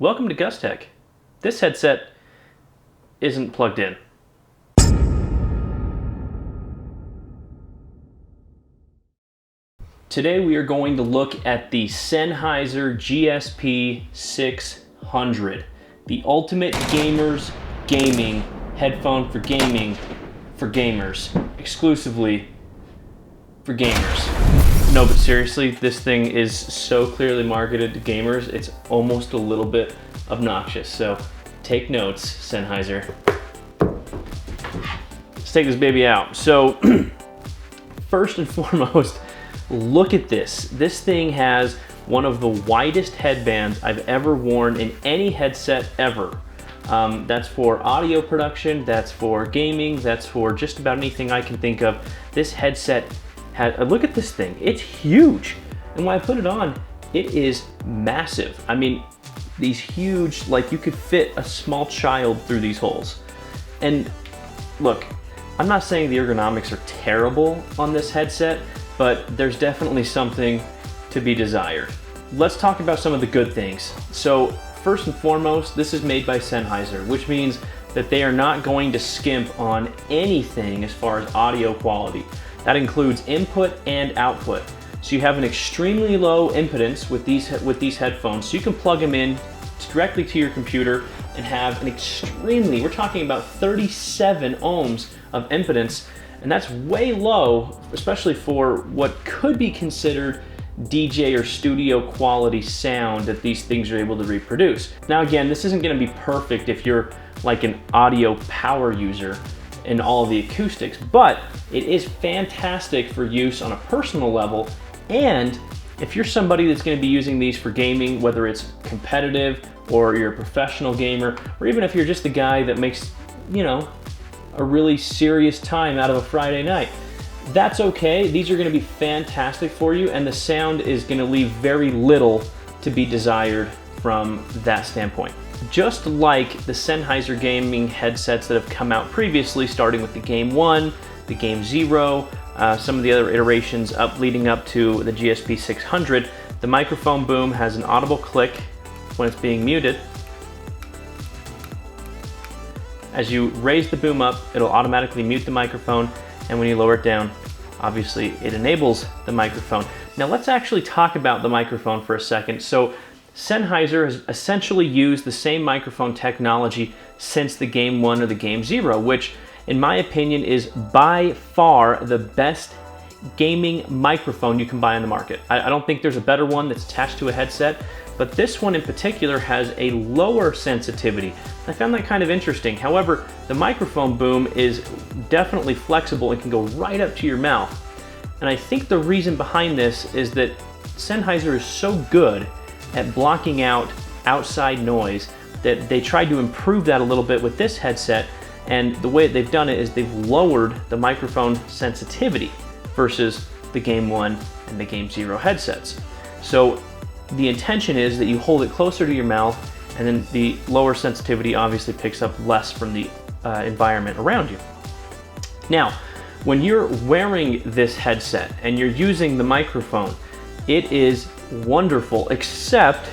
Welcome to GusTech. This headset isn't plugged in. Today we are going to look at the Sennheiser GSP 600, the ultimate gamers gaming headphone for gaming for gamers, exclusively for gamers. No, but seriously, this thing is so clearly marketed to gamers, it's almost a little bit obnoxious. So take notes, Sennheiser. Let's take this baby out. So first and foremost, look at this. This thing has one of the widest headbands I've ever worn in any headset ever. That's for audio production, that's for gaming, that's for just about anything I can think of. This headset has, look at this thing, it's huge. And when I put it on, it is massive. I mean, these huge, like you could fit a small child through these holes. And look, I'm not saying the ergonomics are terrible on this headset, but there's definitely something to be desired. Let's talk about some of the good things. So first and foremost, this is made by Sennheiser, which means that they are not going to skimp on anything as far as audio quality. That includes input and output. So you have an extremely low impedance with these headphones, so you can plug them in directly to your computer and have an extremely, we're talking about 37 ohms of impedance, and that's way low, especially for what could be considered DJ or studio quality sound that these things are able to reproduce. Now again, this isn't going to be perfect if you're like an audio power user in all of the acoustics, but it is fantastic for use on a personal level. And if you're somebody that's going to be using these for gaming, whether it's competitive or you're a professional gamer, or even if you're just a guy that makes, you know, a really serious time out of a Friday night, that's okay. These are going to be fantastic for you, and the sound is going to leave very little to be desired from that standpoint. Just like the Sennheiser gaming headsets that have come out previously, starting with the Game 1, the Game 0, some of the other iterations leading up to the GSP 600, the microphone boom has an audible click when it's being muted. As you raise the boom up, it'll automatically mute the microphone, and when you lower it down, obviously it enables the microphone. Now let's actually talk about the microphone for a second. So Sennheiser has essentially used the same microphone technology since the Game 1 or the Game 0, which in my opinion is by far the best gaming microphone you can buy on the market. I don't think there's a better one that's attached to a headset, but this one in particular has a lower sensitivity. I found that kind of interesting. However, the microphone boom is definitely flexible and can go right up to your mouth. And I think the reason behind this is that Sennheiser is so good at blocking out outside noise that they tried to improve that a little bit with this headset, and the way they've done it is they've lowered the microphone sensitivity versus the Game 1 and the Game 0 headsets. So the intention is that you hold it closer to your mouth, and then the lower sensitivity obviously picks up less from the environment around you. Now, when you're wearing this headset and you're using the microphone, it is wonderful, except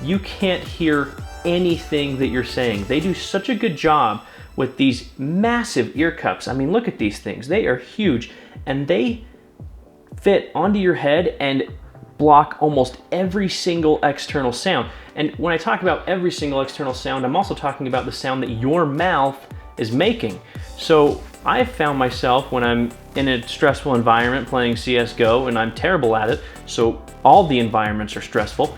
you can't hear anything that you're saying. They do such a good job with these massive ear cups. I mean, look at these things. They are huge, and they fit onto your head and block almost every single external sound. And when I talk about every single external sound, I'm also talking about the sound that your mouth is making. So I've found myself when I'm in a stressful environment playing CSGO, and I'm terrible at it, so all the environments are stressful,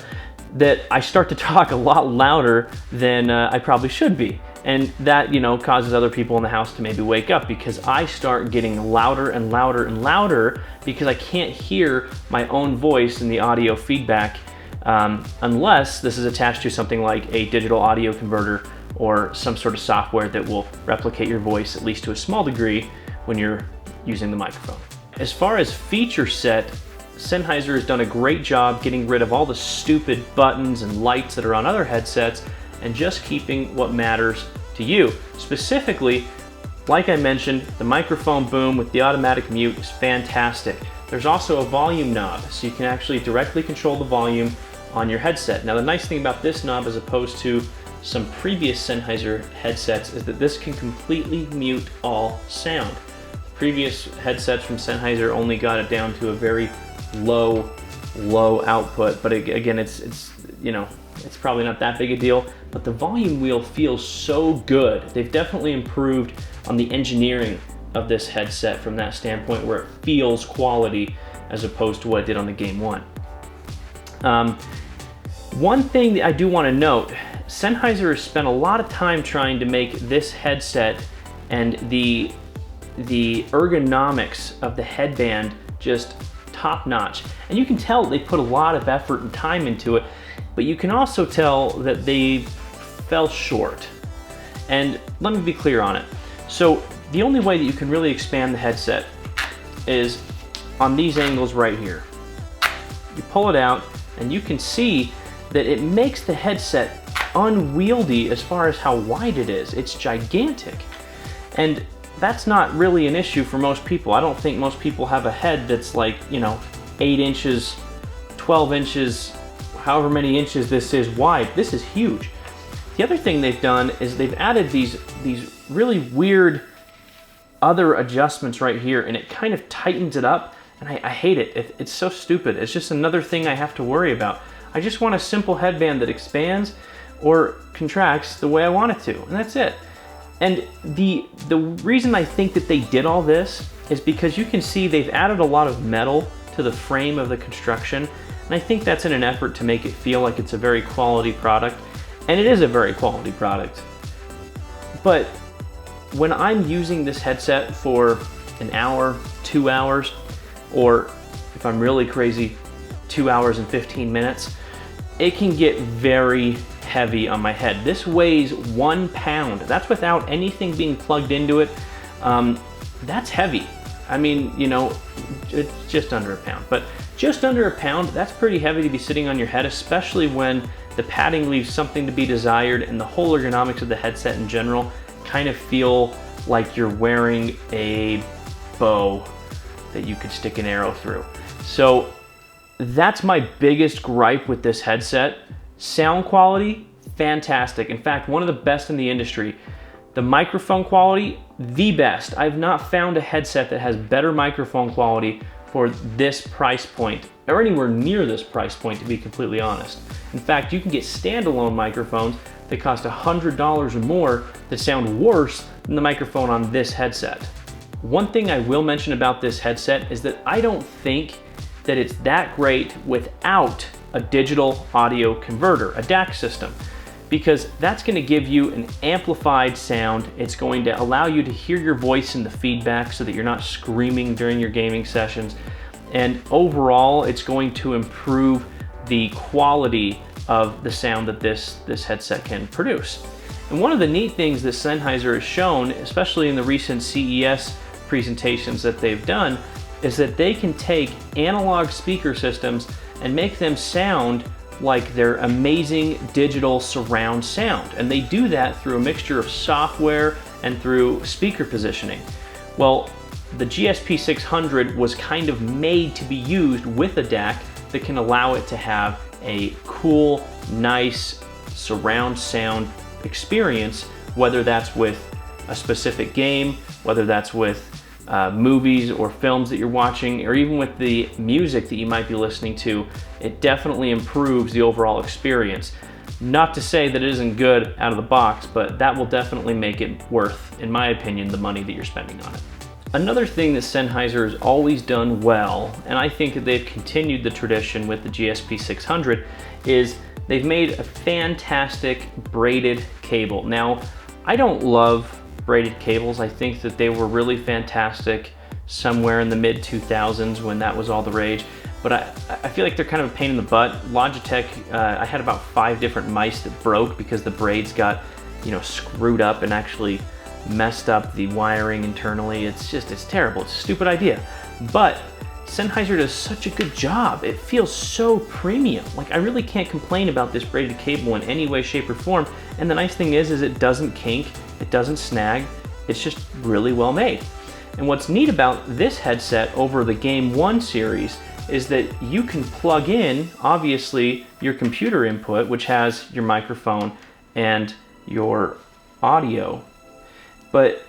that I start to talk a lot louder than I probably should be. And that, you know, causes other people in the house to maybe wake up, because I start getting louder and louder and louder because I can't hear my own voice in the audio feedback unless this is attached to something like a digital audio converter or some sort of software that will replicate your voice, at least to a small degree, when you're using the microphone. As far as feature set, Sennheiser has done a great job getting rid of all the stupid buttons and lights that are on other headsets and just keeping what matters to you. Specifically, like I mentioned, the microphone boom with the automatic mute is fantastic. There's also a volume knob, so you can actually directly control the volume on your headset. Now the nice thing about this knob, as opposed to some previous Sennheiser headsets, is that this can completely mute all sound. Previous headsets from Sennheiser only got it down to a very low output, but again, it's you know, it's probably not that big a deal, but the volume wheel feels so good. They've definitely improved on the engineering of this headset from that standpoint, where it feels quality as opposed to what it did on the Game 1. One thing that I do want to note, Sennheiser has spent a lot of time trying to make this headset and the ergonomics of the headband just top notch. And you can tell they put a lot of effort and time into it, but you can also tell that they fell short. And let me be clear on it. So the only way that you can really expand the headset is on these angles right here. You pull it out and you can see that it makes the headset unwieldy as far as how wide it is. It's gigantic. And that's not really an issue for most people. I don't think most people have a head that's like, you know, 8 inches, 12 inches, however many inches this is wide. This is huge. The other thing they've done is they've added these really weird other adjustments right here, and it kind of tightens it up, and I hate it. It's so stupid. It's just another thing I have to worry about. I just want a simple headband that expands or contracts the way I want it to, and that's it. And the reason I think that they did all this is because you can see they've added a lot of metal to the frame of the construction, and I think that's in an effort to make it feel like it's a very quality product, and it is a very quality product. But when I'm using this headset for an hour, 2 hours, or if I'm really crazy, 2 hours and 15 minutes, it can get very heavy on my head. This weighs 1 pound. That's without anything being plugged into it. That's heavy. I mean, you know, it's just under a pound, but just under a pound, that's pretty heavy to be sitting on your head, especially when the padding leaves something to be desired and the whole ergonomics of the headset in general kind of feel like you're wearing a bow that you could stick an arrow through. So that's my biggest gripe with this headset. Sound quality, fantastic. In fact, one of the best in the industry. The microphone quality, the best. I've not found a headset that has better microphone quality for this price point, or anywhere near this price point, to be completely honest. In fact, you can get standalone microphones that cost $100 or more that sound worse than the microphone on this headset. One thing I will mention about this headset is that I don't think that it's that great without a digital audio converter, a DAC system, because that's going to give you an amplified sound. It's going to allow you to hear your voice in the feedback so that you're not screaming during your gaming sessions. And overall, it's going to improve the quality of the sound that this headset can produce. And one of the neat things that Sennheiser has shown, especially in the recent CES presentations that they've done, is that they can take analog speaker systems and make them sound like their amazing digital surround sound. And they do that through a mixture of software and through speaker positioning. Well, the GSP 600 was kind of made to be used with a DAC that can allow it to have a cool, nice surround sound experience, whether that's with a specific game, whether that's with movies or films that you're watching, or even with the music that you might be listening to. It definitely improves the overall experience. Not to say that it isn't good out of the box, but that will definitely make it worth, in my opinion, the money that you're spending on it. Another thing that Sennheiser has always done well, and I think that they've continued the tradition with the GSP 600, is they've made a fantastic braided cable. Now, I don't love braided cables. I think that they were really fantastic somewhere in the mid-2000s when that was all the rage, but I feel like they're kind of a pain in the butt. Logitech, I had about 5 different mice that broke because the braids got, you know, screwed up and actually messed up the wiring internally. It's terrible. It's a stupid idea. But Sennheiser does such a good job. It feels so premium. Like, I really can't complain about this braided cable in any way, shape, or form. And the nice thing is it doesn't kink, it doesn't snag. It's just really well made. And what's neat about this headset over the Game 1 series is that you can plug in, obviously, your computer input, which has your microphone and your audio. But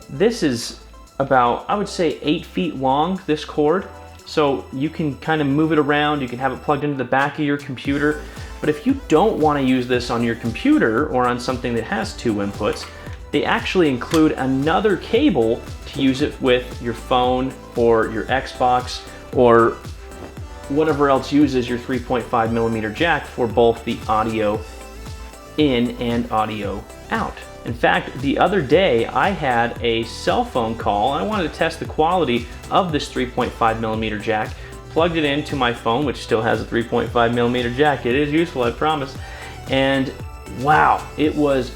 this is about, I would say, 8 feet long, this cord. So you can kind of move it around, you can have it plugged into the back of your computer. But if you don't want to use this on your computer or on something that has 2 inputs, they actually include another cable to use it with your phone or your Xbox or whatever else uses your 3.5mm jack for both the audio in and audio out. In fact, the other day I had a cell phone call and I wanted to test the quality of this 3.5mm jack, plugged it into my phone, which still has a 3.5mm jack. It is useful, I promise. And wow, it was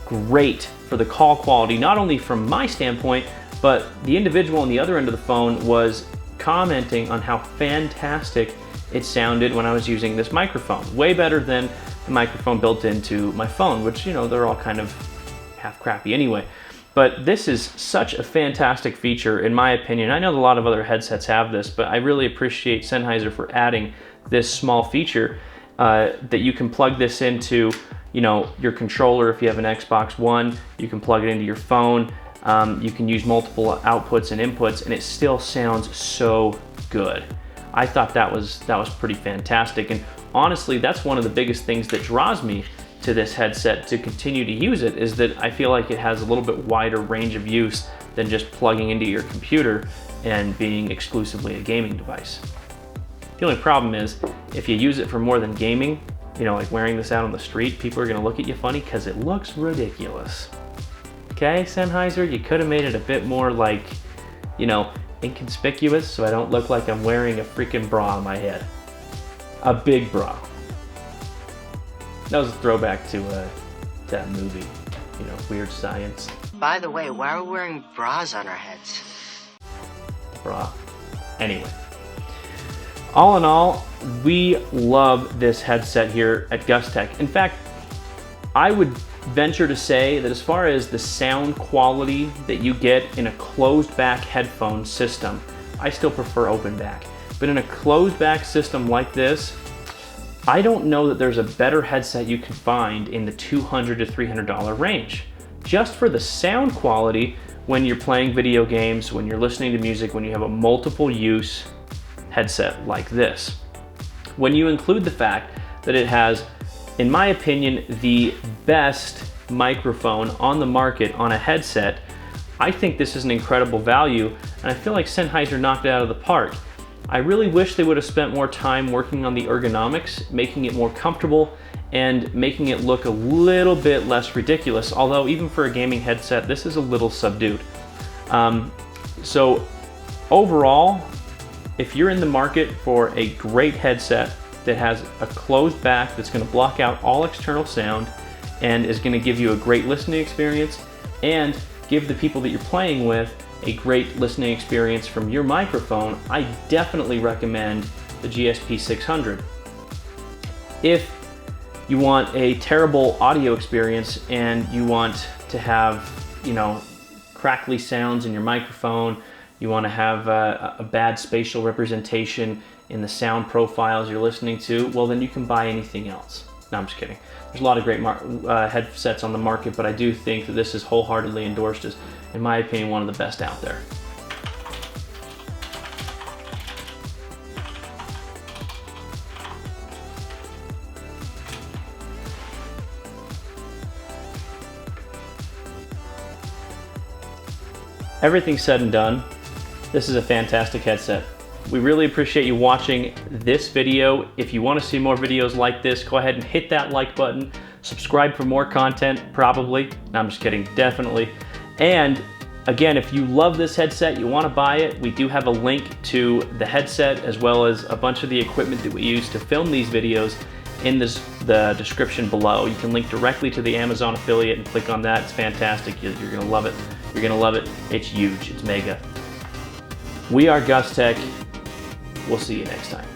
great for the call quality, not only from my standpoint, but the individual on the other end of the phone was commenting on how fantastic it sounded when I was using this microphone. Way better than the microphone built into my phone, which, you know, they're all kind of half crappy anyway. But this is such a fantastic feature, in my opinion. I know a lot of other headsets have this, but I really appreciate Sennheiser for adding this small feature that you can plug this into, you know, your controller. If you have an Xbox One, you can plug it into your phone. You can use multiple outputs and inputs, and it still sounds so good. I thought that was pretty fantastic, and honestly, that's one of the biggest things that draws me to this headset to continue to use it, is that I feel like it has a little bit wider range of use than just plugging into your computer and being exclusively a gaming device. The only problem is, if you use it for more than gaming, you know, like wearing this out on the street, people are gonna look at you funny because it looks ridiculous. Okay, Sennheiser, you could have made it a bit more like, you know, inconspicuous, so I don't look like I'm wearing a freaking bra on my head. A big bra. That was a throwback to that movie, you know, Weird Science. By the way, why are we wearing bras on our heads? Bra. Anyway. All in all, we love this headset here at GusTech. In fact, I would venture to say that as far as the sound quality that you get in a closed back headphone system, I still prefer open back. But in a closed back system like this, I don't know that there's a better headset you can find in the $200 to $300 range. Just for the sound quality when you're playing video games, when you're listening to music, when you have a multiple use headset like this. When you include the fact that it has, in my opinion, the best microphone on the market on a headset, I think this is an incredible value, and I feel like Sennheiser knocked it out of the park. I really wish they would have spent more time working on the ergonomics, making it more comfortable and making it look a little bit less ridiculous, although even for a gaming headset, this is a little subdued. So overall, if you're in the market for a great headset that has a closed back that's going to block out all external sound and is going to give you a great listening experience and give the people that you're playing with a great listening experience from your microphone, I definitely recommend the GSP 600. If you want a terrible audio experience and you want to have, you know, crackly sounds in your microphone, you want to have a bad spatial representation in the sound profiles you're listening to, well then you can buy anything else. No, I'm just kidding. There's a lot of great headsets on the market, but I do think that this is wholeheartedly endorsed as, in my opinion, one of the best out there. Everything said and done, this is a fantastic headset. We really appreciate you watching this video. If you want to see more videos like this, go ahead and hit that like button. Subscribe for more content, probably. No, I'm just kidding, definitely. And again, if you love this headset, you want to buy it, we do have a link to the headset as well as a bunch of the equipment that we use to film these videos in the description below. You can link directly to the Amazon affiliate and click on that. It's fantastic. You're going to love it. You're going to love it. It's huge. It's mega. We are GusTech. We'll see you next time.